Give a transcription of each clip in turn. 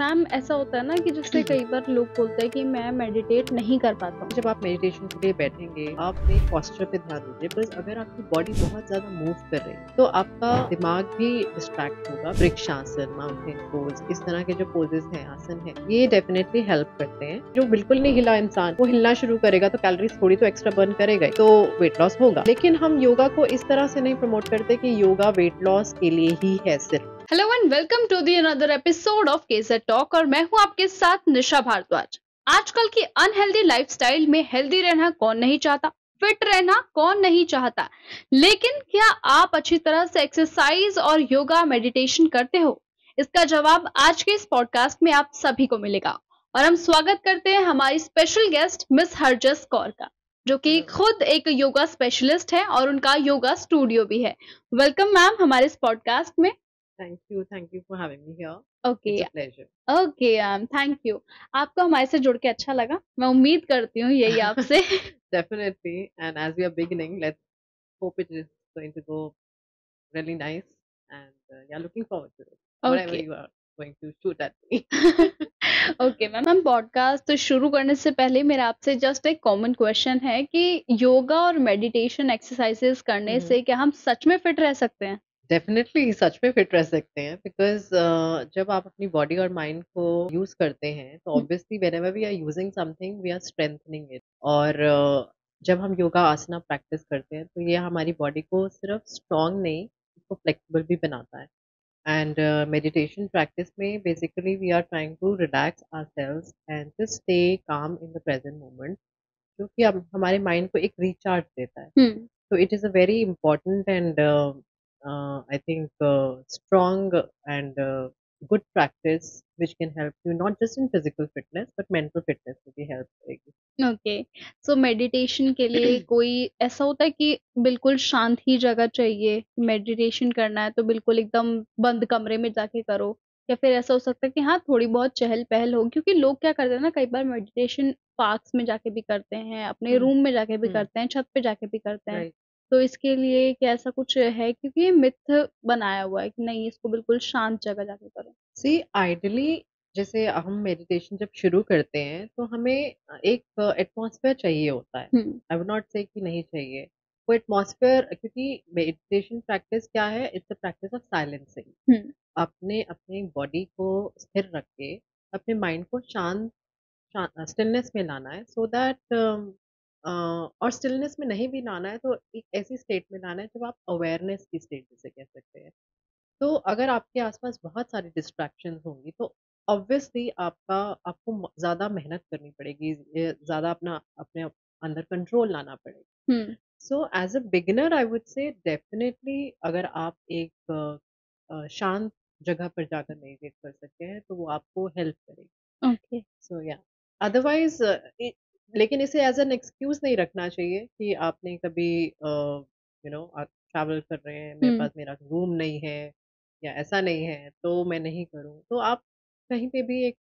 Ma'am ऐसा होता है ना कि जैसे कई बार लोग बोलते हैं कि मैं मेडिटेट नहीं कर पाता हूँ। जब आप मेडिटेशन के लिए बैठेंगे, आप अपने पोस्चर पे ध्यान दीजिए बिकॉज़ अगर आपकी बॉडी बहुत ज़्यादा मूव कर रही है, तो आपका दिमाग भी डिस्ट्रैक्ट होगा। वृक्षासन, माउंटेन पोज़, इस तरह के जो पोजेज़ हैं, आसन हैं, ये डेफिनिटली हेल्प करते हैं। जो बिल्कुल नहीं हिला इंसान, वो हिलना शुरू करेगा तो कैलोरीज़ थोड़ी तो एक्स्ट्रा बर्न करेगा ही, तो वेट लॉस होगा। लेकिन हम योगा को इस तरह से नहीं प्रमोट करते कि योगा वेट लॉस के लिए ही है सिर्फ। Hello and welcome to the another episode of Kesar talk और मैं हूँ आपके साथ निशा भारद्वाज। आजकल की अनहेल्दी लाइफस्टाइल में हेल्दी रहना कौन नहीं चाहता, फिट रहना कौन नहीं चाहता, लेकिन क्या आप अच्छी तरह से एक्सरसाइज और योगा मेडिटेशन करते हो? इसका जवाब आज के इस पॉडकास्ट में आप सभी को मिलेगा। और हम स्वागत करते हैं हमारी special guest miss Harjas Kaur का, जो कि खुद एक योगा स्पेशलिस्ट है और उनका योगा स्टूडियो भी है। वेलकम मैम हमारे इस पॉडकास्ट में। Thank you for having me here. Okay. It's a pleasure. Okay thank you. आपको हमारे से जुड़ के अच्छा लगा, मैं उम्मीद करती हूँ यही आपसे। Definitely, and as we are beginning, let's hope it is going to go really nice. And yeah, looking forward to it. Whatever okay. you are going to shoot at me. Okay ma'am, हम podcast शुरू करने से पहले मेरा आपसे just एक common question है कि योगा और मेडिटेशन एक्सरसाइजेस करने हम्म। से क्या हम सच में फिट रह सकते हैं? डेफिनेटली सच में फिट रह सकते हैं बिकॉज जब आप अपनी बॉडी और माइंड को यूज करते हैं तो obviously whenever we are using something we are strengthening it. और जब हम योगा आसना प्रैक्टिस करते हैं तो ये हमारी बॉडी को सिर्फ स्ट्रांग नहीं, उसको फ्लेक्सिबल भी बनाता है। एंड मेडिटेशन प्रैक्टिस में basically we are trying to relax ourselves and just stay calm in the present moment, जो कि हम हमारे माइंड को एक रिचार्ज देता है। हम्म। So it is a very important and I think strong and good practice which can help you not just in physical fitness but mental fitness to be help करेगी। Okay. So meditation के लिए कोई ऐसा होता है कि बिल्कुल शांत ही जगह चाहिए, मेडिटेशन करना है तो बिल्कुल एकदम बंद कमरे में जाके करो, या फिर ऐसा हो सकता है कि हाँ थोड़ी बहुत चहल पहल हो? क्योंकि लोग क्या करते हैं ना, कई बार मेडिटेशन पार्क्स में जाके भी करते हैं, अपने हम्म। रूम में जाके भी हम्म। करते हैं, छत पे जाके भी करते हैं। राइट। तो इसके लिए क्या ऐसा कुछ है? क्योंकि ये मिथ बनाया हुआ है कि नहीं, इसको बिल्कुल शांत जगह जाके करो। सी आइडली जैसे हम मेडिटेशन जब शुरू करते हैं तो हमें एक एटमॉस्फेयर चाहिए होता है। हम्म। आई वुड नॉट से कि नहीं चाहिए वो एटमॉस्फेयर, क्योंकि मेडिटेशन प्रैक्टिस क्या है, it's a practice of silencing. Hmm. अपने अपने बॉडी को स्थिर रख के अपने माइंड को शांत स्टिलनेस में लाना है सो दैट और स्टिलनेस में नहीं भी लाना है तो एक ऐसी स्टेट में लाना है जब आप अवेयरनेस की स्टेट जिसे कह सकते हैं। तो अगर आपके आसपास बहुत सारी डिस्ट्रैक्शंस होंगी तो ऑब्वियसली आपको ज़्यादा मेहनत करनी पड़ेगी, ज़्यादा अपना अपने अंदर कंट्रोल लाना पड़ेगा। Hmm. So as a beginner I would say definitely अगर आप एक शांत जगह पर जाकर मेडिटेट कर सकते हैं तो वो आपको हेल्प करेगी। ओके। सो या अदरवाइज लेकिन इसे एज एन एक्सक्यूज नहीं रखना चाहिए कि आपने कभी आप ट्रैवल कर रहे हैं, मेरे हम्म। पास मेरा रूम नहीं है या ऐसा नहीं है तो मैं नहीं करूँ, तो आप कहीं पे भी एक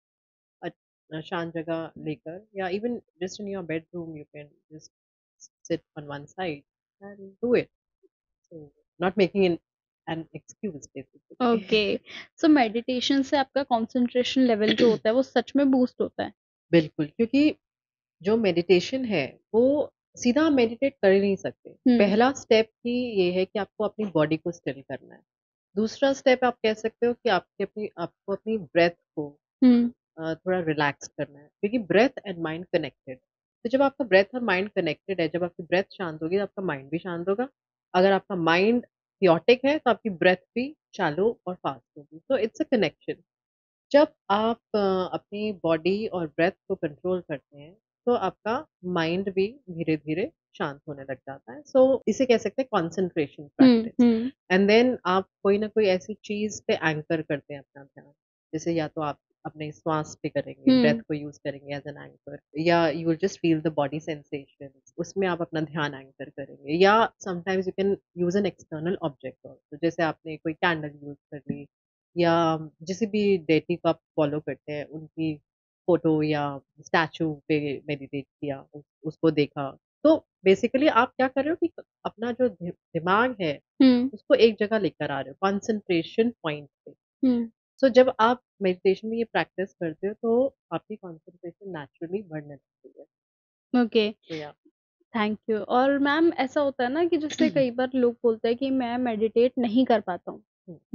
शांत जगह लेकर या even just in your bedroom you can just sit on one side and do it. So not making an excuse basically. Okay. So meditation से आपका कंसंट्रेशन लेवल जो होता है वो सच में बूस्ट होता है? बिल्कुल, क्योंकि जो मेडिटेशन है वो सीधा हम मेडिटेट कर ही नहीं सकते। हम्म। पहला स्टेप ही ये है कि आपको अपनी बॉडी को स्टिल करना है। दूसरा स्टेप आप कह सकते हो कि आपको अपनी ब्रेथ को हम्म। थोड़ा रिलैक्स करना है, क्योंकि ब्रेथ एंड माइंड कनेक्टेड। तो जब आपका ब्रेथ और माइंड कनेक्टेड है, जब आपकी ब्रेथ शांत होगी तो आपका माइंड भी शांत होगा। अगर आपका माइंड थियोटिक है तो आपकी ब्रेथ भी शैलो और फास्ट होगी, तो इट्स अ कनेक्शन। जब आप अपनी बॉडी और ब्रेथ को कंट्रोल करते हैं तो आपका माइंड भी धीरे-धीरे शांत होने लग जाता है। सो इसे कह सकते हैं concentration practice. Hmm. And then आप कोई ना कोई ऐसी चीज़ पे एंकर करते हैं अपना ध्यान। जैसे या तो आप अपने श्वास पे करेंगे, ब्रेथ हम्म। को यूज़ करेंगे एज़ एन एंकर, या you will just feel the body sensations, उसमें आप अपना ध्यान एंकर करेंगे, या sometimes you can use an external object also, जैसे आपने कोई कैंडल यूज़ कर ली या जिसे भी डेटी को आप फ़ॉलो करते हैं, उनकी फ़ोटो या स्टैच्यू पे मेडिटेट किया, उसको देखा। तो बेसिकली आप क्या कर रहे हो कि अपना जो दिमाग है, हम्म। उसको एक जगह लेकर आ रहे हो, कंसंट्रेशन पॉइंट पे। हम्म। सो जब आप मेडिटेशन में ये प्रैक्टिस करते हो तो आपकी कंसंट्रेशन नेचुरली बढ़ने लगती है। ओके, तो या थैंक यू। और मैम ऐसा होता है ना कि जैसे कई बार लोग बोलते हैं कि मैं मेडिटेट नहीं कर पाता हूँ,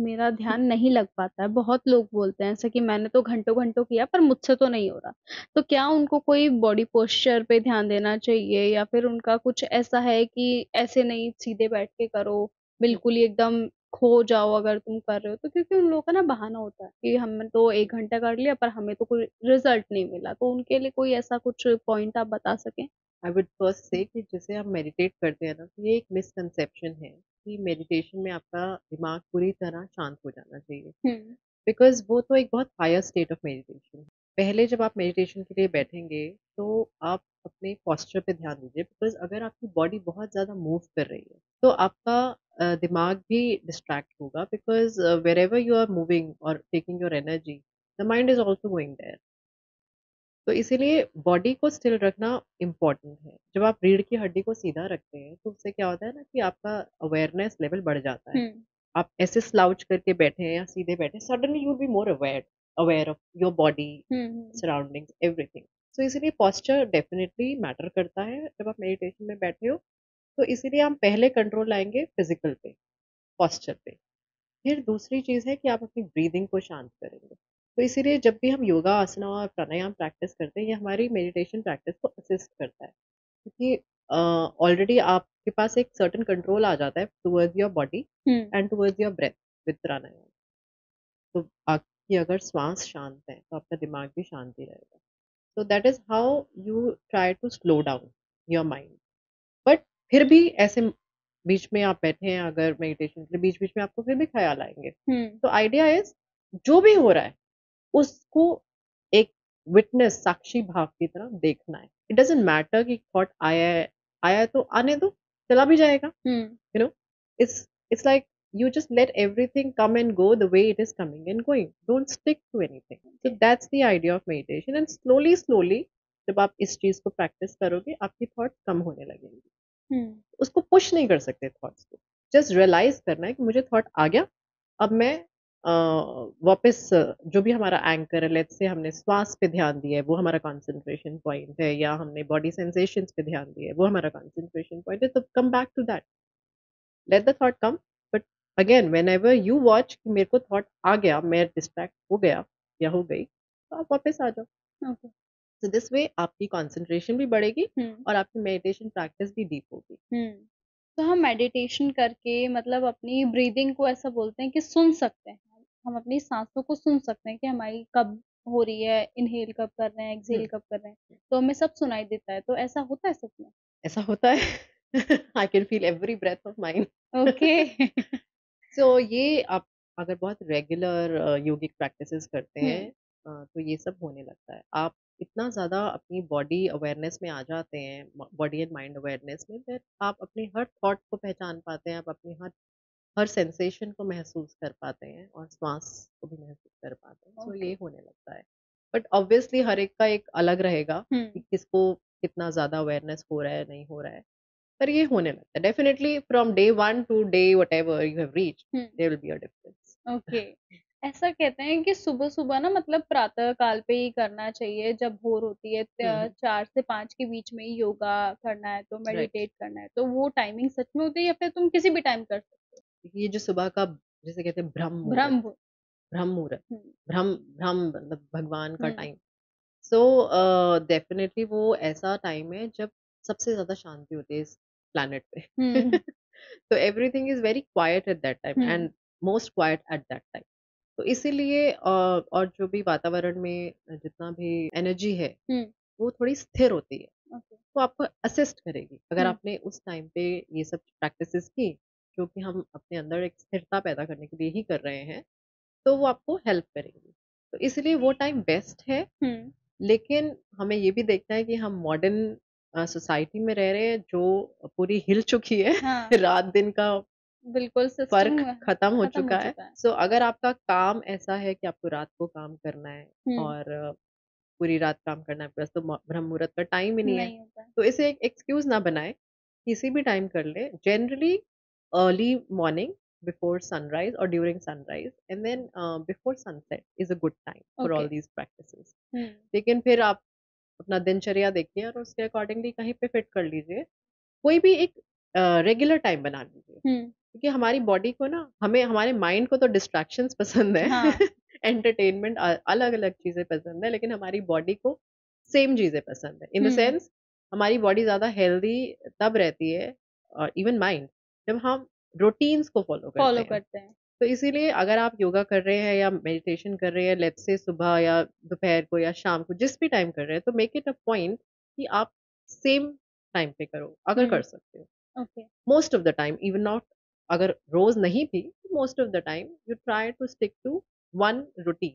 मेरा ध्यान नहीं लग पाता है। बहुत लोग बोलते हैं ऐसे कि मैंने तो घंटों-घंटों किया पर मुझसे तो नहीं हो रहा। तो क्या उनको कोई बॉडी पोस्चर पे ध्यान देना चाहिए या फिर उनका कुछ ऐसा है कि ऐसे नहीं सीधे बैठ के करो, बिल्कुल ही एकदम खो जाओ अगर तुम कर रहे हो तो? क्योंकि उन लोगों का ना बहाना होता है कि हमने तो 1 घंटा कर लिया पर हमें तो कोई रिजल्ट नहीं मिला। तो उनके लिए कोई ऐसा कुछ पॉइंट आप बता सकें? आई वुड फर्स्ट से कि जैसे हम मेडिटेट करते हैं ना, तो ये एक मिसकंसेप्शन है कि मेडिटेशन में आपका दिमाग पूरी तरह शांत हो जाना चाहिए, हुँ। बिकॉज वो तो एक बहुत हायर स्टेट ऑफ मेडिटेशन है। पहले जब आप मेडिटेशन के लिए बैठेंगे तो आप अपने पोस्चर पे ध्यान दीजिए, बिकॉज अगर आपकी बॉडी बहुत ज़्यादा मूव कर रही है तो आपका दिमाग भी डिस्ट्रैक्ट होगा, because wherever you are moving और taking your energy, the mind is also going there. तो इसीलिए बॉडी को स्टिल रखना इम्पोर्टेंट है। जब आप रीढ़ की हड्डी को सीधा रखते हैं तो उससे क्या होता है ना कि आपका अवेयरनेस लेवल बढ़ जाता है। हुँ। आप ऐसे स्लाउच करके बैठे हैं या सीधे बैठे, suddenly you will be more aware aware of your body, hmm, hmm. Surroundings, everything. So इसीलिए पोस्चर डेफिनेटली मैटर करता है जब आप मेडिटेशन में बैठे हो। तो इसीलिए हम पहले कंट्रोल लाएंगे फिजिकल पे, पोस्चर पे। फिर दूसरी चीज़ है कि आप अपनी ब्रीदिंग को शांत करेंगे। तो इसीलिए जब भी हम योगा, आसना और प्राणायाम प्रैक्टिस करते हैं, ये हमारी मेडिटेशन प्रैक्टिस को असिस्ट करता है। क्योंकि ऑलरेडी आपके पास एक सर्टेन कंट्रोल आ जाता है towards your body hmm. And towards your breath with pranayama. तो आपकी अगर श्वास शांत है, तो आपका दिमाग भी शांत ही रहेगा। So that is how you try to slow down your mind. But फिर भी ऐसे बीच में आप बैठे हैं अगर मेडिटेशन के लिए, बीच-बीच में आपको फिर भी ख़्याल आएँगे। हुँ। तो आइडिया इज़ जो भी हो रहा है, उसको एक विटनेस, साक्षी भाव की तरह देखना है। इट डज़न्ट मैटर कि थॉट आया है तो आने दो, चला भी जाएगा। हुँ। You know, it's like you just let everything come and go the way it is coming and going. Don't stick to anything. So okay. that's the idea of meditation. And slowly जब आप इस चीज को practice करोगे, आपकी thought कम होने लगेंगी। हुँ। उसको पुश नहीं कर सकते थॉट्स को, जस्ट रियलाइज करना है कि मुझे थॉट आ गया। अब मैं वापस जो भी हमारा एंकर है, लेट्स से हमने श्वास पे ध्यान दिया है, वो हमारा कंसंट्रेशन पॉइंट है, या हमने बॉडी सेंसेशंस पे ध्यान दिया है, वो हमारा कंसंट्रेशन पॉइंट है, तो come back to that, let the thought come. But again whenever you watch कि मेरे को थॉट आ गया, मैं डिस्ट्रैक्ट हो गया या हो गई, तो आप वापस आ जाओ। ओके। सो दिस वे आपकी कंसंट्रेशन भी बढ़ेगी हुँ। और आपकी मेडिटेशन प्रैक्टिस भी डीप होगी। हुँ। तो हम मेडिटेशन करके मतलब अपनी ब्रीदिंग को ऐसा बोलते हैं कि सुन सकते हैं। हम अपनी साँसों को सुन सकते हैं कि हमारी कब हो रही है, इन्हेल कब कर रहे हैं, एक्सहेल हम्म, कब कर रहे हैं, तो हमें सब सुनाई देता है। तो ऐसा होता है सच में? ऐसा होता है। I can feel every breath of mind. Okay. So ये आप अगर बहुत रेगुलर योगिक प्रैक्टिसेस करते हुँ। हैं, तो ये सब होने लगता है। आप इतना ज़्यादा अपनी बॉडी अवेयरनेस में आ जाते हैं, बॉडी एंड माइंड अवेयरनेस में, दैट आप अपने हर थॉट को पहचान पाते हैं, आप अपनी हर हर सेंसेशन को महसूस कर पाते हैं और श्वास को भी महसूस कर पाते हैं। So okay. ये होने लगता है। बट ऑब्वियसली हर एक का एक अलग रहेगा हुँ। कि किसको कितना ज़्यादा अवेयरनेस हो रहा है, नहीं हो रहा है। पर ये होने लगता है। Definitely from day 1 to day whatever you have reached, hmm. There will be a difference. Okay. ऐसा कहते हैं कि सुबह-सुबह ना मतलब प्रातः काल पे ही करना चाहिए जब भोर होती है हुँ, हुँ। 4 से 5 के बीच में ही योगा करना है तो राइट। मेडिटेट करना है। तो वो टाइमिंग सच में होती है या फिर तुम किसी भी टाइम कर सकते हो? ये जो सुबह का जिसे कहते हैं ब्रह्म मुहूर्त, ब्रह्म मुहूर्त। ब्रह्म मुहूर्त, हुँ। ब्रह्म ब्रह्म मतलब भगवान का हुँ। टाइम। सो डेफिनिटली वो ऐसा टाइम है जब सबसे ज़्यादा शांति होती है इस प्लैनेट पे। हुँ। तो everything is very quite at that time hmm. And most quite at that time. तो इसीलिए और जो भी वातावरण में जितना भी एनर्जी है, हुँ। वो थोड़ी स्थिर होती है। ओके। तो आपको असिस्ट करेगी। अगर हुँ। आपने उस टाइम पे ये सब प्रैक्टिसेस की, जो कि हम अपने अंदर एक स्थिरता पैदा करने के लिए ही कर रहे हैं, तो वो आपको हेल्प करेंगी। तो इसलिए वो टाइम बेस्ट है। हुँ। लेकिन हमें ये भी देखना है कि हम मॉडर्न सोसाइटी में रह रहे हैं जो पूरी हिल चुकी है। हाँ, रात-दिन का बिल्कुल सिस्टम फ़र्क ख़त्म हो खत्म हो चुका है। चुका है। सो अगर आपका काम ऐसा है कि आपको रात को काम करना है हुँ। और पूरी रात काम करना है, बस तो ब्रह्म मुहूर्त का टाइम ही नहीं है, नहीं होता है। तो इसे एक एक्सक्यूज़ ना बनाएँ, किसी भी टाइम कर लें। Generally early morning before sunrise or during sunrise, and then before sunset is a good time for all Okay. these practices. हम्म लेकिन फिर आप अपना दिनचर्या देखिए और उसके अकॉर्डिंगली कहीं पे फिट कर लीजिए। कोई भी एक रेगुलर टाइम बना लीजिए, हम्म क्योंकि हमारी बॉडी को ना, हमें हमारे माइंड को तो डिस्ट्रैक्शंस पसंद है हाँ एंटरटेनमेंट अलग-अलग चीज़ें पसंद है, लेकिन हमारी बॉडी को सेम चीज़ें पसंद है। इन द हम्म सेंस हमारी बॉडी ज़्यादा हेल्दी तब रहती है और इवन माइंड, जब हम रूटीन्स को फॉलो करते फॉलो हैं। करते हैं तो इसीलिए अगर आप योगा कर रहे हैं या मेडिटेशन कर रहे हैं, लेट्स से सुबह या दोपहर को या शाम को जिस भी टाइम कर रहे हैं, तो मेक इट अ पॉइंट कि आप सेम टाइम पे करो, अगर कर सकते हो। Okay most of the time, even not, अगर रोज नहीं भी, most of the time you try to stick to one routine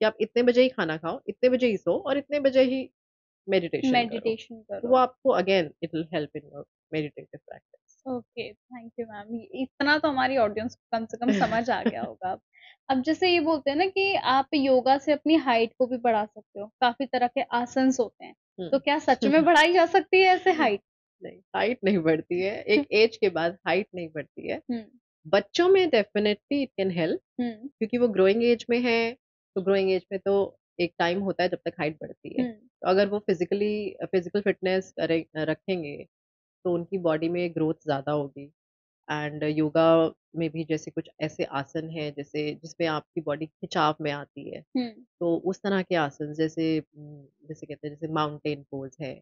कि आप इतने बजे ही खाना खाओ, इतने बजे ही सो और इतने बजे ही मेडिटेशन करो। मेडिटेशन तो करो वो आपको again it will help in your meditative practice. Okay thank you ma'am इतना तो हमारी ऑडियंस को कम से कम समझ आ गया होगा अब जैसे ये बोलते हैं ना कि आप योगा से अपनी हाइट को भी बढ़ा सकते हो काफी तरह के आसन्स होते हैं तो क्या सच में बढ़ाई जा सकती है ऐसे हाइट नहीं, हाइट नहीं बढ़ती है, एक एज के बाद हाइट नहीं बढ़ती है। हम्म बच्चों में डेफिनेटली इट कैन हेल्प, हम्म क्योंकि वो ग्रोइंग एज में है, तो ग्रोइंग एज में तो एक टाइम होता है जब तक हाइट बढ़ती है। हम्म तो अगर वो फिजिकल फिटनेस रखेंगे, तो उनकी बॉडी में ग्रोथ ज़्यादा होगी। एंड योगा में भी जैसे कुछ ऐसे आसन हैं जैसे जिसमें आपकी बॉडी खिंचाव में आती है, हम्म तो उस तरह के आसन जैसे कहते हैं, जैसे माउंटेन पोज है,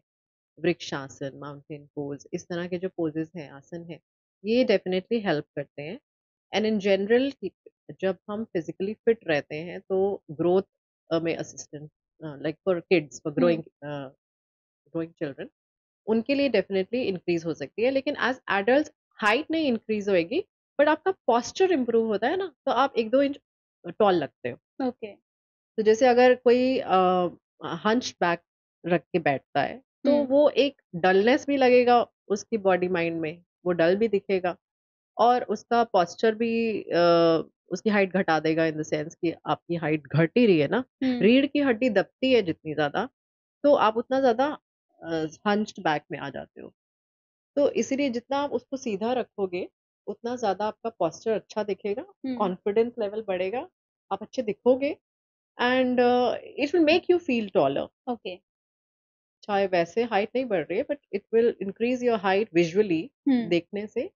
वृक्षासन, माउंटेन पोज, इस तरह के जो पोजेस हैं, आसन हैं, ये डेफिनेटली हेल्प करते हैं। एंड इन जनरल जब हम फिजिकली फिट रहते हैं तो ग्रोथ में assistant, like for kids, for hmm growing children, उनके लिए डेफिनेटली इंक्रीज हो सकती है। लेकिन एज एडल्ट हाइट नहीं इंक्रीज होएगी, बट आपका पॉस्चर इंप्रूव होता है ना, तो आप 1-2 इंच टॉल लगते हो। ओके तो जैसे अगर कोई हंच बैक रख के बैठता है, तो हम्म वो एक डलनेस भी लगेगा उसकी बॉडी माइंड में, वो डल भी दिखेगा और उसका पोस्चर भी उसकी हाइट घटा देगा, इन द सेंस कि आपकी हाइट घट ही रही है ना, हम्म रीढ़ की हड्डी दबती है जितनी ज़्यादा, तो आप उतना ज़्यादा हंच्ड बैक में आ जाते हो। तो इसीलिए जितना आप उसको सीधा रखोगे, उतना ज़्यादा आपका पोस्चर अच्छा दिखेगा, हम्म कॉन्फिडेंस लेवल बढ़ेगा, आप अच्छे दिखोगे and it will make you feel taller. Okay चाहे वैसे हाइट नहीं बढ़ रही है, but it will increase your height visually, hmm देखने से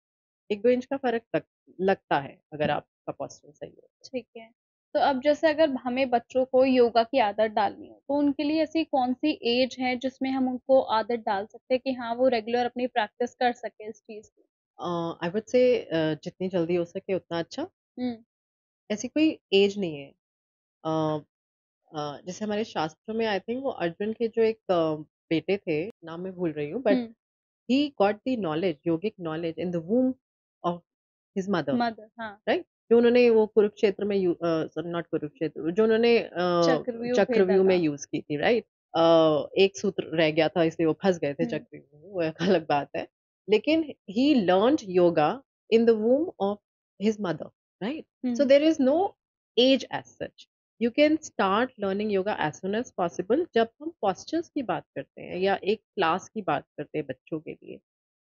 1-2 इंच का फ़र्क लगता है, अगर आपका पोस्चर सही हो तो। ठीक है तो अब जैसे अगर हमें बच्चों को योगा की आदत डालनी हो तो उनके लिए ऐसी कौन सी एज है जिसमें हम उनको आदत डाल सकते हैं कि हाँ वो रेगुलर अपनी प्रैक्टिस कर सके इस चीज की आई वुड से जितनी जल्दी हो सके उतना अच्छा। हम्म ऐसी कोई एज नहीं है। अ जैसे हमारे शास्त्रों में आई थिंक वो अर्जुन के जो एक बेटे थे, नाम मैं भूल रही हूँ, but hmm he got the knowledge, yogic knowledge in the womb of his mother, mother हाँ राइट? जो उन्होंने वो कुरुक्षेत्र में सॉरी नॉट कुरुक्षेत्र, जो उन्होंने चक्रव्यूह भेदा चक्रव्यूह में था यूज़ की थी, राइट? एक सूत्र रह गया था इसलिए वो फँस गए थे हम्म चक्रव्यूह में, वो एक अलग बात है। लेकिन he learned yoga in the womb of his mother, right? So hmm there is no age as such. You can start learning yoga as soon as possible. जब हम पोस्चर्स की बात करते हैं या एक क्लास की बात करते हैं बच्चों के लिए,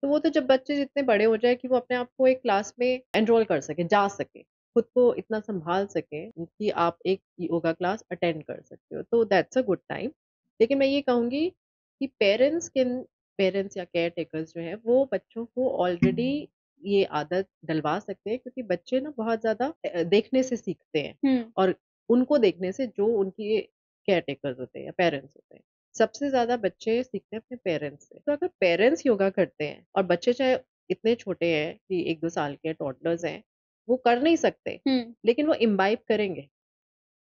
तो वो तो जब बच्चे जितने बड़े हो जाए कि वो अपने आप को एक क्लास में एनरोल कर सकें, जा सकें, खुद को इतना सँभाल सकें कि आप एक योगा क्लास अटेंड कर सकते हो, तो दैट्स अ गुड टाइम। लेकिन मैं ये कहूँगी कि पेरेंट्स या केयर टेकर्स जो हैं, वो बच्चों को ऑलरेडी ये आदत डलवा सकते हैं, क्योंकि बच्चे ना बहुत ज़्यादा देखने से सीखते हैं हम्म और उनको देखने से जो उनके केयर टेकर्स होते हैं या पेरेंट्स होते हैं। सबसे ज़्यादा बच्चे सीखते हैं अपने पेरेंट्स से। तो अगर पेरेंट्स योगा करते हैं और बच्चे चाहे इतने छोटे हैं कि 1-2 साल के टॉडलर्स हैं, वो कर नहीं सकते, हम्म लेकिन वो इम्बाइब करेंगे।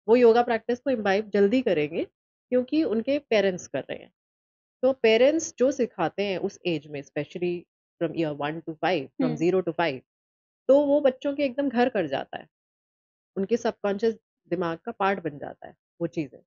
वो योगा प्रैक्टिस को इम्बाइब जल्दी करेंगे, क्योंकि उनके पेरेंट्स कर रहे हैं। तो पेरेंट्स जो सिखाते हैं उस एज में, specially from year 1 to 5, from hmm 0 to 5, तो वो बच्चों के एकदम घर कर जाता है। उनके सबकॉन्शियस दिमाग का पार्ट बन जाता है वो चीज़ें।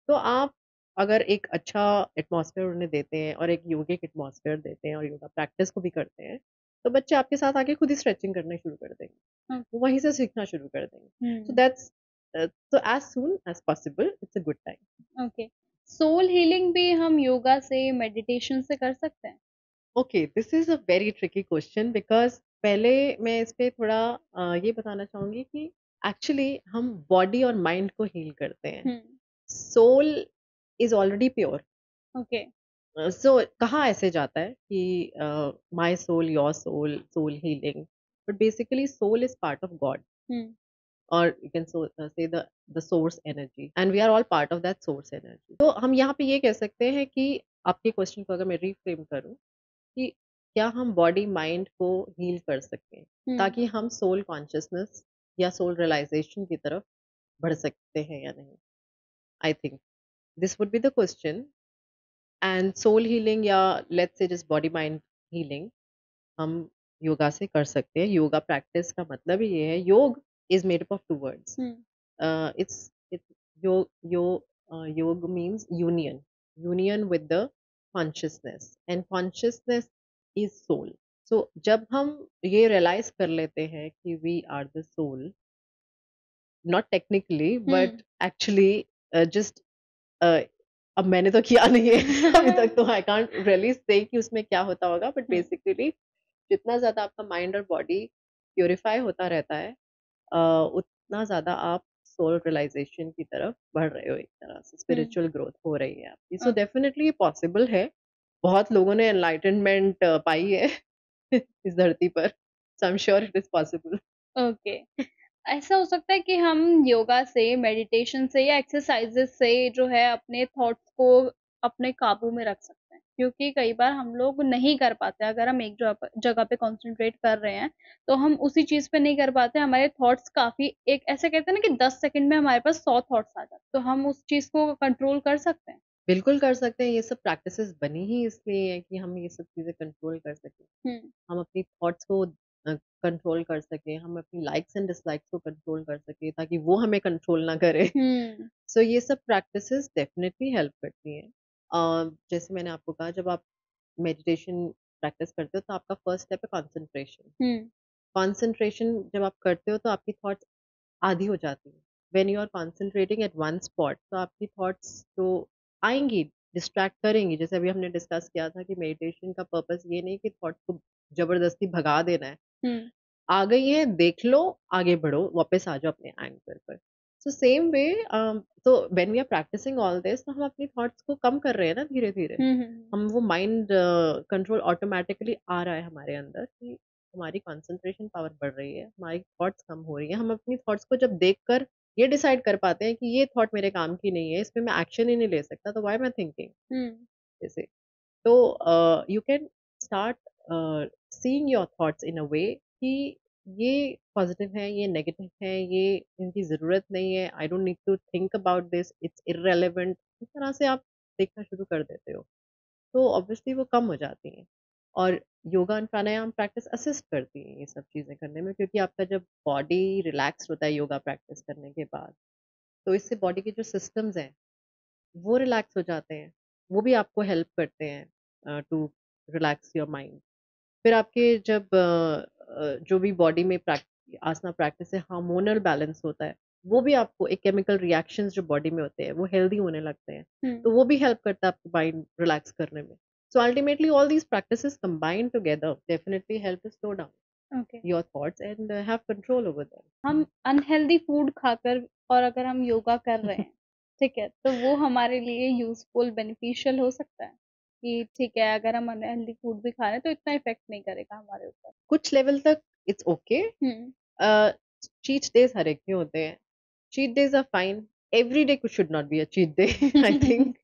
तो आप अगर एक अच्छा एटमॉस्फेयर उन्हें देते हैं और एक योगिक एटमॉस्फेयर देते हैं और योगा प्रैक्टिस को भी करते हैं, तो बच्चे आपके साथ आके खुद ही स्ट्रेचिंग करना शुरू कर देंगे। वो वहीं से सीखना शुरू कर देंगे। So hmm that's so as soon as possible it's a good time. Okay soul healing भी हम योगा से मेडिटेशन से कर सकते हैं okay, this is a very tricky question because पहले मैं इस पे थोड़ा ये बताना चाहूँगी कि एक्चुअली हम बॉडी और माइंड को हील करते हैं। Hmm, soul is already pure. Okay. So कहा ऐसे जाता है कि my soul, your soul, soul healing, but basically soul is part of God hmm, और you can say the source energy and we are all part of that source energy. तो हम यहाँ पे ये कह सकते हैं कि आपके क्वेश्चन को अगर मैं रिफ्रेम करूँ कि क्या हम बॉडी माइंड को हील कर सकें हुँ, ताकि हम सोल कॉन्शियसनेस या सोल रियलाइजेशन की तरफ बढ़ सकते हैं या नहीं। I think this would be the question and soul healing या let's say just body mind healing हम योगा से कर सकते हैं। योगा प्रैक्टिस का मतलब ही ये है, yog is made up of two words. Hmm, It's yog means union with the consciousness, and consciousness is soul. So जब हम ये realize कर लेते हैं कि we are the soul, not technically but hmm. actually just uh, अब मैंने तो किया नहीं है अभी तक, तो I can't really say कि उसमें क्या होता होगा, but हुँ, basically जितना ज़्यादा आपका माइंड और बॉडी प्यूरिफाई होता रहता है अ, उतना ज़्यादा आप सोल रियलाइज़ेशन की तरफ बढ़ रहे हो, एक तरह से हुँ, स्पिरिचुअल ग्रोथ हो रही है आपकी। सो ओके, डेफिनिटली ये पॉसिबल है। बहुत लोगों ने एनलाइटनमेंट पाई है इस धरती पर। So I am sure it is possible. Okay. ऐसा हो सकता है कि हम योगा से, मेडिटेशन से या एक्सरसाइज़ेज़ से जो है अपने थॉट्स को अपने काबू में रख सकते हैं। क्योंकि कई बार हम लोग नहीं कर पाते, अगर हम एक जगह पे कॉन्सन्ट्रेट कर रहे हैं, तो हम उसी चीज़ पे नहीं कर पाते, हमारे थॉट्स काफ़ी एक ऐसे कहते हैं ना कि 10 सेकंड में हमारे पास 100 थॉट्स आ जाते हैं, तो हम उस चीज़ को कंट्रोल कर सकते हैं। बिल्कुल कर सकते हैं, ये सब प्रैक्टिसेज़ बनी ही इसलिए है कि हम ये सब चीज़ें कंट्रोल कर सकें। हुँ, हम अपनी थॉट्स को कंट्रोल कर सकें, हम अपनी लाइक्स एंड डिसलाइक्स को कंट्रोल कर सकें ताकि वो हमें कंट्रोल ना करे। हुँ, सो ये सब प्रैक्टिसेस डेफिनेटली हेल्प करती हैं। जैसे मैंने आपको कहा, जब आप मेडिटेशन प्रैक्टिस करते हो तो आपका फर्स्ट स्टेप है कंसंट्रेशन। हुँ, कंसंट्रेशन जब आप करते हो तो आपकी थॉट्स आधी हो जाती हैं। When you are concentrating at one spot तो आपकी थॉट्स जो आएँगी, डिस्ट्रैक्ट करेंगी। जैसे अभी हमने डिस्कस किया था कि मेडिटेशन का पर्पस ये नहीं कि थॉट्स को ज़बरदस्ती भगा देना है। हुँ, आ गई है, देख लो, आगे बढ़ो, वापस आ जाओ अपने एंकर पर। सो सेम वे तो when we are practicing all this तो हम अपनी थॉट्स को कम कर रहे हैं ना धीरे-धीरे। हुँ, हुँ, हम वो माइंड कंट्रोल ऑटोमैटिकली आ रहा है हमारे अंदर कि हमारी कंसंट्रेशन पावर बढ़ रही है, हमारी थॉट्स कम हो रही हैं। हम अपनी थॉट्स को जब देखकर ये डिसाइड कर पाते हैं कि ये थॉट मेरे काम की नहीं है, इस पे मैं एक्शन ही नहीं ले सकता, तो why am I thinking? Hmm, जैसे तो you can start seeing your thoughts in a way कि ये पॉजिटिव है, ये नेगेटिव है, ये इनकी ज़रूरत नहीं है, I don't need to think about this, it's irrelevant. इस तरह से आप देखना शुरू कर देते हो, तो ऑब्वियसली वो कम हो जाती हैं। और yoga and pranayama practice assist करती हैं ये सब चीज़ें करने में, क्योंकि आपका जब बॉडी रिलैक्स होता है योगा प्रैक्टिस करने के बाद, तो इससे बॉडी के जो सिस्टम्स हैं वो रिलैक्स हो जाते हैं। वो भी आपको हेल्प करते हैं टू रिलैक्स योर माइंड। फिर आपके जब जो भी बॉडी में आसना प्रैक्टिस से हार्मोनल बैलेंस होता है, वो भी आपको एक केमिकल रिएक्शंस जो बॉडी में होते हैं, वो हेल्दी होने लगते हैं। हुँ, तो वो भी हेल्प करता है आपको माइंड रिलैक्स करने में। So ultimately all these practices combined together definitely help to slow down okay. Your thoughts and have control over हम अनहेल्दी फूड खाकर और अगर हम योगा कर रहे देम। हैं, ठीक है? तो वो हमारे लिए यूज़फुल, बेनिफिशियल हो सकता है? कि ठीक है, अगर हम अनहेल्दी फूड भी खा रहे हैं तो इतना इफ़ेक्ट नहीं करेगा हमारे ऊपर। कुछ लेवल तक it's okay. Hmm, cheat days हर एक के होते हैं। Cheat days are fine, every day should not be a cheat day I think.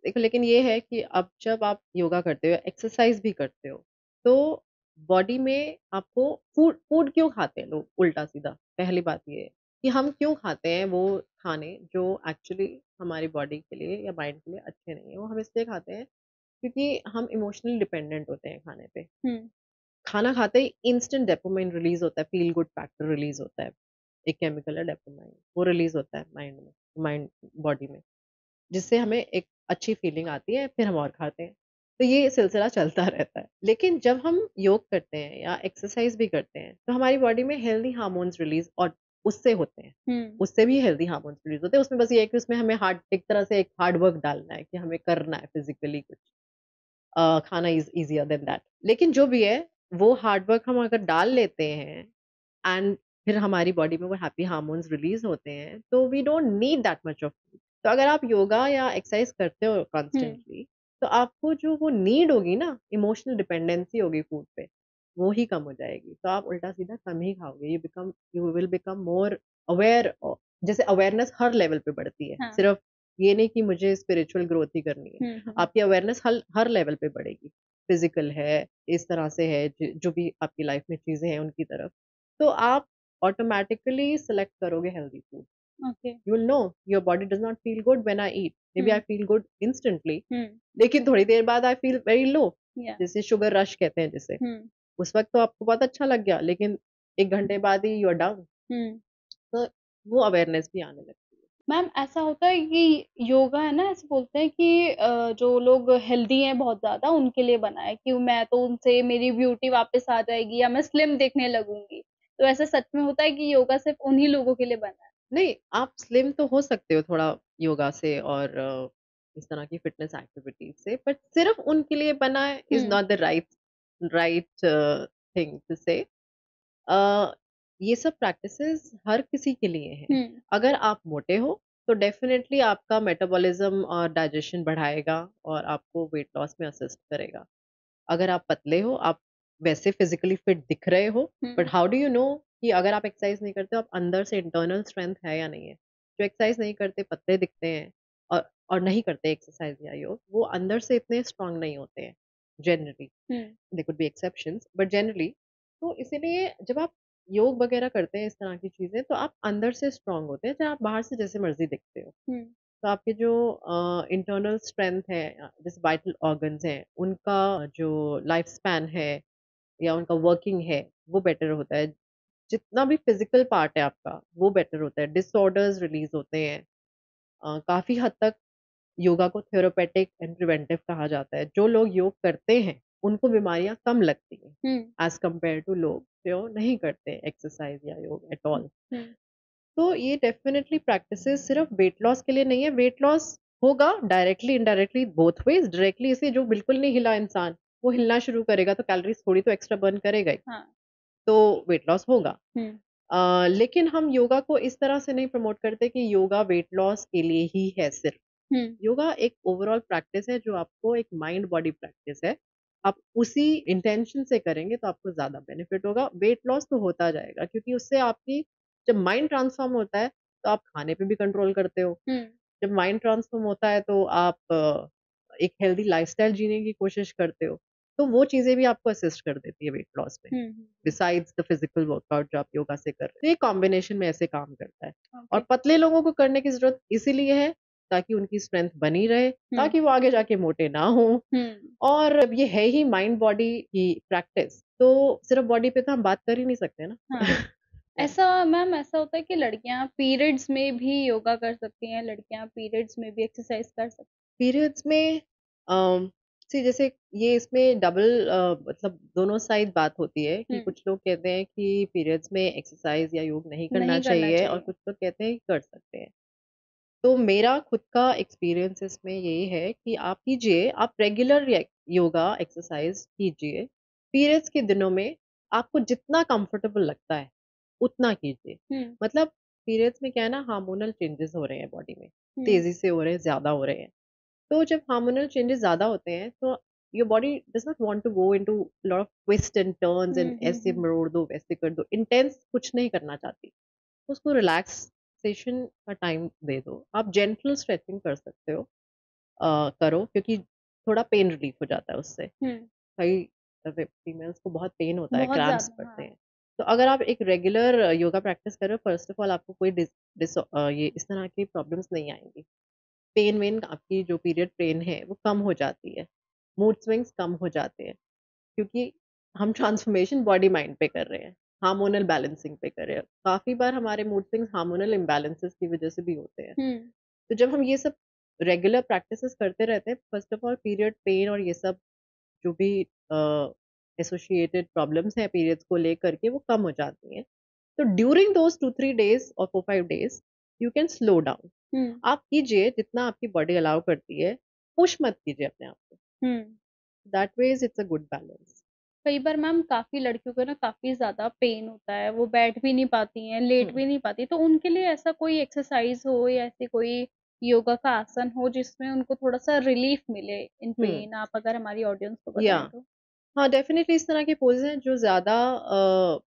देखो, लेकिन ये है कि अब जब आप योगा करते हो, एक्सरसाइज़ भी करते हो, तो बॉडी में आपको फूड फूड क्यों खाते हैं लोग उल्टा-सीधा? पहली बात ये है कि हम क्यों खाते हैं वो खाने जो एक्चुअली हमारी बॉडी के लिए या माइंड के लिए अच्छे नहीं हैं। वो हम इसलिए खाते हैं क्योंकि हम इमोशनली डिपेंडेंट होते हैं खाने पे। हुँ, खाना खाते ही इंस्टेंट डोपामाइन रिलीज़ होता है, फ़ील गुड फैक्टर रिलीज़ होता है। एक केमिकल है डोपामाइन, वो रिलीज़ होता है माइंड बॉडी में, जिससे हमें एक अच्छी फ़ीलिंग आती है, फिर हम और खाते हैं। तो ये सिलसिला चलता रहता है। लेकिन जब हम योग करते हैं या एक्सरसाइज़ भी करते हैं, तो हमारी बॉडी में हेल्दी हार्मोन्स रिलीज़ और उससे होते हैं। हुँ, उससे भी हेल्दी हार्मोन्स रिलीज़ होते हैं। उसमें बस ये है कि उसमें हमें एक तरह से एक हार्ड वर्क डालना है कि हमें करना है फिज़िकली कुछ। खाना इज इजियर देन दैट। लेकिन जो भी है, वो हार्ड वर्क हम अगर डाल लेते हैं एंड फिर हमारी बॉडी में वो हैप्पी हार्मोन्स रिलीज होते हैं, तो we don't need that much of food. तो अगर आप योगा या एक्सरसाइज करते हो हम्म। कॉन्स्टेंटली, तो आपको जो वो नीड होगी ना, इमोशनल डिपेंडेंसी होगी फूड पे, वो ही कम हो जाएगी। तो आप उल्टा सीधा कम ही खाओगे। You will become more aware. जैसे अवेयरनेस हर लेवल पे बढ़ती है, हाँ। सिर्फ ये नहीं कि मुझे स्पिरिचुअल ग्रोथ ही करनी है। आपकी अवेयरनेस हर हर लेवल पे बढ़ेगी। फिजिकल है, इस तरह से है, जो भी आपकी लाइफ में चीजें हैं उनकी तरफ, तो आप ऑटोमेटिकली सेलेक्ट करोगे healthy food. Okay. You will know your body does not feel good when I eat. Maybe I hmm. Feel good instantly, hmm. लेकिन थोड़ी देर बाद आई फील वेरी लो, या। जैसे शुगर रश कहते हैं जिसे। हम्म। उस वक्त तो आपको बहुत अच्छा लग गया, लेकिन 1 घंटे बाद ही यू आर डाउन। हम्म। तो वो अवेयरनेस भी आने लगती है। मैम ऐसा होता है कि योगा है ना, ऐसे बोलते हैं कि जो लोग हेल्दी हैं बहुत ज्यादा उनके लिए बना है, कि मैं तो उनसे मेरी ब्यूटी वापस आ जाएगी या मैं स्लिम दिखने लगूंगी। तो ऐसा सच में होता है कि योगा सिर्फ उन्हीं लोगों के लिए बना है? नहीं, आप स्लिम तो हो सकते हो थोड़ा योगा से और इस तरह की फिटनेस एक्टिविटीज से, बट सिर्फ उनके लिए बना है is hmm. Not the right right thing to say. ये सब प्रैक्टिसेस हर किसी के लिए हैं। हम्म। अगर आप मोटे हो, तो डेफिनेटली आपका मेटाबॉलिज्म और डाइजेशन बढ़ाएगा और आपको वेट लॉस में असिस्ट करेगा। अगर आप पतले हो, आप वैसे फिजिकली फिट दिख रहे हो, but hmm. How do you know कि अगर आप एक्सरसाइज नहीं करते हो, आप अंदर से इंटरनल स्ट्रेंथ है या नहीं है? जो एक्सरसाइज नहीं करते, पतले दिखते हैं और नहीं करते एक्सरसाइज या योग, वो अंदर से इतने स्ट्रांग नहीं होते हैं generally. Hmm. There could be exceptions, but generally. तो इसीलिए जब आप योग वगैरह करते हैं, इस तरह की चीजें, तो आप अंदर से स्ट्रांग होते हैं, चाहे आप बाहर से जैसे मर्जी दिखते हो। हम्म। तो आपके जो इंटरनल स्ट्रेंथ है, जैसे वाइटल ऑर्गन्स हैं, उनका जो लाइफ स्पैन है या उनका वर्किंग है, वो बेटर होता है। जितना भी फिजिकल पार्ट है आपका, वो बेटर होता है। डिसऑर्डर्स रिलीज होते हैं। काफी हद तक योगा को थेरापेटिक एंड प्रिवेंटिव कहा जाता है। जो लोग योग करते हैं, उनको बीमारियां कम लगती हैं हम्म। एज कम्पेयर टू लोग जो नहीं करते एक्सरसाइज या योग एट ऑल। हम्म। तो ये डेफिनेटली प्रैक्टिसेस सिर्फ वेट लॉस के लिए नहीं है। वेट लॉस होगा directly indirectly both ways. Directly इसे, जो बिल्कुल नहीं हिला इंसान, वो हिलना शुरू करेगा तो कैलोरीज थोड़ी तो एक्स्ट्रा बर्न करेगा ही, हाँ। तो वेट लॉस होगा। हम्म। लेकिन हम योगा को इस तरह से नहीं प्रमोट करते कि योगा वेट लॉस के लिए ही है सिर्फ। हम्म। योगा एक ओवरऑल प्रैक्टिस है, जो आपको एक माइंड बॉडी प्रैक्टिस है। आप उसी इंटेंशन से करेंगे तो आपको ज्यादा बेनिफिट होगा। वेट लॉस तो होता जाएगा, क्योंकि उससे आपकी, जब माइंड ट्रांसफॉर्म होता है, तो आप खाने पे भी कंट्रोल करते हो। हम्म। जब माइंड ट्रांसफॉर्म होता है, तो आप एक हेल्दी लाइफस्टाइल जीने की कोशिश करते हो। तो वो चीजें भी आपको असिस्ट कर देती है वेट लॉस में, हम्म। बिसाइड्स द फिजिकल वर्कआउट जो आप योगा से कर रहे हो। तो ये कॉम्बिनेशन में ऐसे काम करता है। और ओके। पतले लोगों को करने की जरूरत इसीलिए है ताकि उनकी स्ट्रेंथ बनी रहे, हम्म। ताकि वो आगे जाके मोटे ना हो। हम्म। और अब ये है ही माइंड बॉडी की प्रैक्टिस, तो सिर्फ बॉडी पे तो हम बात कर ही नहीं सकते ना। हाँ। या ऐसा मैम ऐसा होता है कि लड़कियां पीरियड्स में भी योगा कर सकती हैं, लड़कियां पीरियड्स में भी एक्सरसाइज कर सकती पीरियड्स में सी, जैसे ये इसमें डबल मतलब दोनों साइड बात होती है कि हैं? कुछ लोग कहते हैं कि पीरियड्स में एक्सरसाइज या योग नहीं करना नहीं करना चाहिए, और चाहिए। कुछ लोग कहते हैं कि कर सकते हैं। तो मेरा खुद का एक्सपीरियंस इसमें ये है कि आप कीजिए, आप रेगुलर योगा एक्सरसाइज कीजिए। पीरियड्स के दिनों में आपको जितना कंफर्टेबल लगता है उतना कीजिए। हम्म। मतलब पीरियड्स में क्या है ना, हार्मोनल चेंजेस हो रहे हैं बॉडी में, हम्म। तेजी से हो रहे हैं, ज्यादा हो रहे हैं। तो जब हार्मोनल चेंजेस ज़्यादा होते हैं, तो your body does not want to go into lot of twist and turns and ऐसे मरोड़ दो, वैसे कर दो, इंटेंस कुछ नहीं करना चाहती। तो उसको रिलैक्सेशन का टाइम दे दो। आप जेंटल स्ट्रेचिंग कर सकते हो, करो, क्योंकि थोड़ा पेन रिलीफ हो जाता है उससे। हम्म। कई फीमेल्स को बहुत पेन होता है, बहुत क्रैम्प्स ज्यादा, पड़ते हाँ। हैं। तो अगर आप एक रेगुलर योगा प्रैक्टिस कर रहे हो, फर्स्ट ऑफ ऑल आपको कोई ये इस तरह की प्रॉब्लम्स नहीं आएंगी। पेन वेन, आपकी जो पीरियड पेन है वो कम हो जाती है, मूड स्विंग्स कम हो जाते हैं, क्योंकि हम ट्रांसफॉर्मेशन बॉडी माइंड पे कर रहे हैं, हार्मोनल बैलेंसिंग पे कर रहे हैं। काफी बार हमारे मूड स्विंग्स हार्मोनल इम्बैलेंसेस की वजह से भी होते हैं। हम्म। तो जब हम ये सब रेगुलर प्रैक्टिसेस करते रहते हैं, first of all period pain और ये सब जो भी एसोसिएटेड प्रॉब्लम्स हैं पीरियड्स को लेकर के, वो कम हो जाती हैं। तो ड्यूरिंग दोज 2-3 डेज और 4-5 days you can slow down. Hmm. आप कीजिए जितना आपकी बॉडी अलाउ करती है, पुश मत कीजिए अपने आप को। Hmm. That ways it's a good balance. कई बार मैम काफ़ी लड़कियों को ना काफ़ी ज़्यादा पेन होता है, वो बैठ भी नहीं पाती हैं, लेट भी नहीं पाती, तो उनके लिए ऐसा कोई एक्सरसाइज़ हो या ऐसी कोई योगा का आसन हो जिसमें उनको थोड़ा-सा रिलीफ मिले इन हम्म। पेन, आप अगर हमारी ऑडियंस को या बताएँ तो? हाँ, डेफ़िनेटली इस तरह के पोज़ेज़ हैं जो ज़्यादा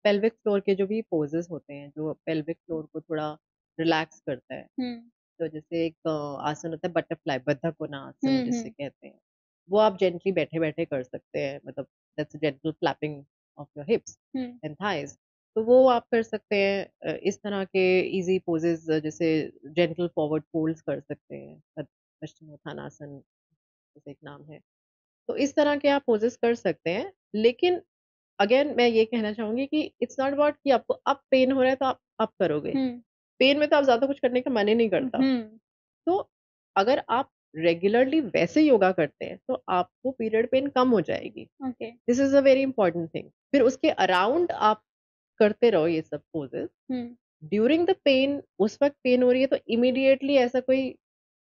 पेल्विक फ्लोर के जो भी पोज़ेज़ होते हैं, जो पेल्विक फ्लोर को थोड़ा रिलैक्स करता है। हुँ, तो जैसे एक आसन होता है बटरफ्लाई, बतख कोना आसन हुँ, जिसे हुँ, कहते हैं। वो आप जेंटली बैठे-बैठे कर सकते हैं, मतलब that's gentle flapping of your hips hmm, and thighs. तो वो आप कर सकते हैं। इस तरह के ईज़ी पोज़ेज़ जैसे जेंटल फॉरवर्ड फोल्ड्स कर सकते हैं। पश्चिमोत्थानासन जैसे एक नाम है। तो इस तरह के आप पोजेस कर सकते हैं। लेकिन अगेन मैं ये कहना चाहूँगी कि इट्स नॉट अबाउट कि आपको अब पेन हो रहा है तो आप करोगे। हुँ, पेन में तो आप ज़्यादा कुछ करने का मन ही नहीं करता। हुँ, तो अगर आप रेगुलरली वैसे योगा करते हैं तो आपको पीरियड पेन कम हो जाएगी। Okay, this is a very important thing. फिर उसके अराउंड आप करते रहो ये सब poses. Hmm, during the pain उस वक़्त पेन हो रही है तो इमीडिएटली ऐसा कोई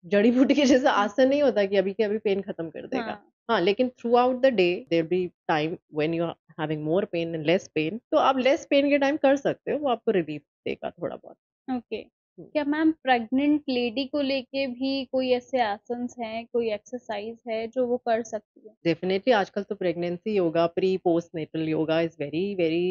जड़ी-बूटी के जैसा हुँ, आसन नहीं होता कि अभी के अभी पेन खत्म कर देगा। हाँ, हाँ, लेकिन throughout the day there be time when you are having more pain and less pain, तो आप लेस पेन के टाइम कर सकते हो, वो आपको रिलीफ देगा थोड़ा बहुत। ओके। हुँ। क्या मैम प्रेग्नेंट लेडी को लेके भी कोई ऐसे आसन्स हैं, कोई एक्सरसाइज़ है जो वो कर सकती है? डेफ़िनेटली आजकल तो pregnancy yoga, pre postnatal yoga is very very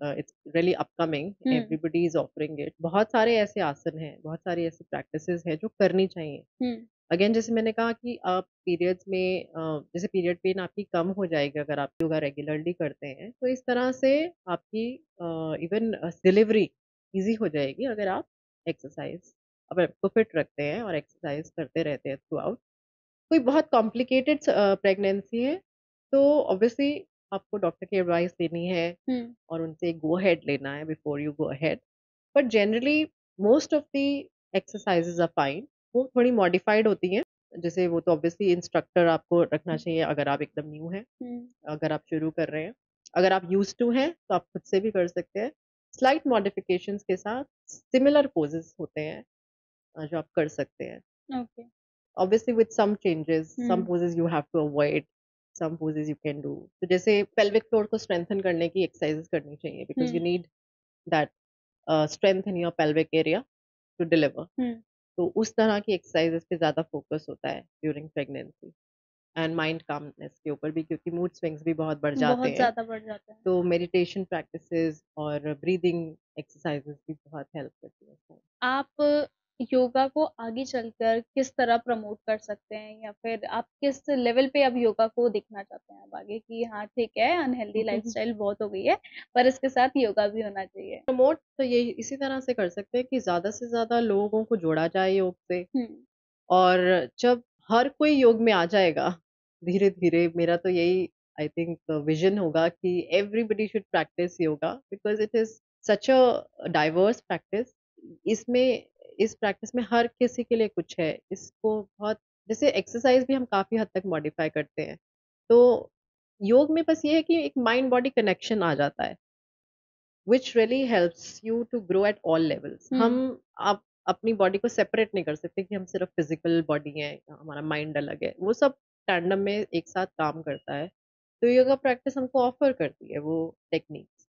it's really upcoming, hmm, everybody is offering it. बहुत सारे ऐसे आसन हैं, बहुत सारी ऐसी प्रैक्टिसेज़ हैं जो करनी चाहिए। हुँ, अगेन जैसे मैंने कहा कि आप पीरियड्स में जैसे पीरियड पेन आपकी कम हो जाएगी अगर आप योगा रेगुलरली करते हैं, तो इस तरह से आपकी इवन डिलीवरी ईज़ी हो जाएगी अगर आप एक्सरसाइज़ अपने आप को फिट रखते हैं और एक्सरसाइज़ करते रहते हैं थ्रूआउट। कोई बहुत कॉम्प्लिकेटेड प्रेगनेंसी है, तो ऑब्वियसली आपको डॉक्टर की एडवाइस लेनी है हुँ, और उनसे गो अहेड लेना है before you go ahead. But generally most of the exercises are fine. वो थोड़ी मॉडिफाइड होती हैं, जैसे वो तो ऑब्वियसली इंस्ट्रक्टर आपको रखना चाहिए अगर आप एकदम न्यू हैं, हुँ, अगर आप शुरू कर रहे हैं। अगर आप यूज्ड टू हैं, तो आप खुद से भी कर सकते हैं। स्लाइट मॉडिफिकेशंस के साथ सिमिलर पोजेज़ होते हैं जो आप कर सकते हैं। Okay, Obviously with some changes, some hmm, poses you have to avoid, some poses you can do. तो जैसे pelvic floor को strengthen करने की exercises करनी चाहिए because you hmm, need that strength in your pelvic area to deliver. हुँ, तो उस तरह की exercises पे ज़्यादा focus होता है during pregnancy and mind calmness के ऊपर भी, क्योंकि mood swings भी बहुत बढ़ जाते बहुत हैं। ज़्यादा बढ़ जाता है। तो meditation practices और breathing exercises भी बहुत help करती हैं। आप योगा को आगे चलकर किस तरह प्रमोट कर सकते हैं या फिर आप किस लेवल पे अब योगा को देखना चाहते हैं अब आगे कि हाँ ठीक है अनहेल्दी लाइफस्टाइल बहुत हो गई है पर इसके साथ योगा भी होना चाहिए? प्रमोट तो यही इसी तरह से कर सकते हैं कि ज़्यादा से ज़्यादा लोगों को जोड़ा जाए योग से। हुँ, और जब हर कोई योग में आ जाएगा, धीरे-धीरे मेरा तो यही आई थिंक विज़न होगा कि everybody should practice yoga because it is such a diverse practice. इसमें इस प्रैक्टिस में हर किसी के लिए कुछ है। इसको बहुत जैसे एक्सरसाइज़ भी हम काफ़ी हद तक मॉडिफ़ाई करते हैं। तो योग में बस ये है कि एक माइंड बॉडी कनेक्शन आ जाता है। Which really helps you to grow at all levels. Hmm hmm, आप अपनी बॉडी को सेपरेट नहीं कर सकते कि हम सिर्फ फिजिकल बॉडी है, हमारा माइंड अलग है। वो सब टैंडम में एक साथ काम करता है। तो योगा प्रैक्टिस हमको ऑफर करती है वो टेक्निक्स।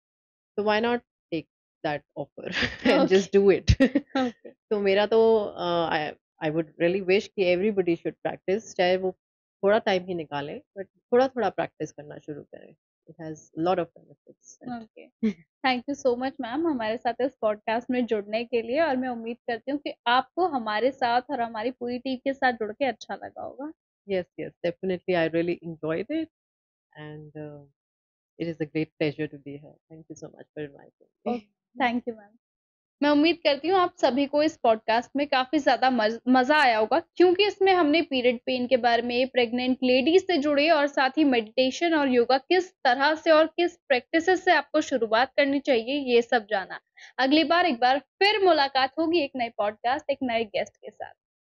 तो why not take that offer and okay, just do it. Okay, तो मेरा तो I I would really wish कि एवरीबॉडी शुड प्रैक्टिस, चाहे वो थोड़ा टाइम ही निकालें, बट थोड़ा-थोड़ा प्रैक्टिस करना शुरू करें। It has lot of benefits okay. And thank you so much ma'am हमारे साथ इस पॉडकास्ट में जुड़ने के लिए और मैं उम्मीद करती हूँ कि आपको हमारे साथ और हमारी पूरी टीम के साथ जुड़ के अच्छा लगा होगा। yes, yes, definitely. I really enjoyed it, and it is a great pleasure to be here. Thank you so much for inviting okay, me. Thank you ma'am. मैं उम्मीद करती हूँ आप सभी को इस पॉडकास्ट में काफ़ी ज़्यादा मज़ा आया होगा क्योंकि इसमें हमने पीरियड पेन के बारे में, प्रेग्नेंट लेडीज़ से जुड़े और साथ ही मेडिटेशन और योगा किस तरह से और किस प्रैक्टिसेज़ से आपको शुरुआत करनी चाहिए, ये सब जाना। अगली बार एक बार फिर मुलाकात होगी एक नए पॉडकास्ट, एक नए गेस्ट के साथ।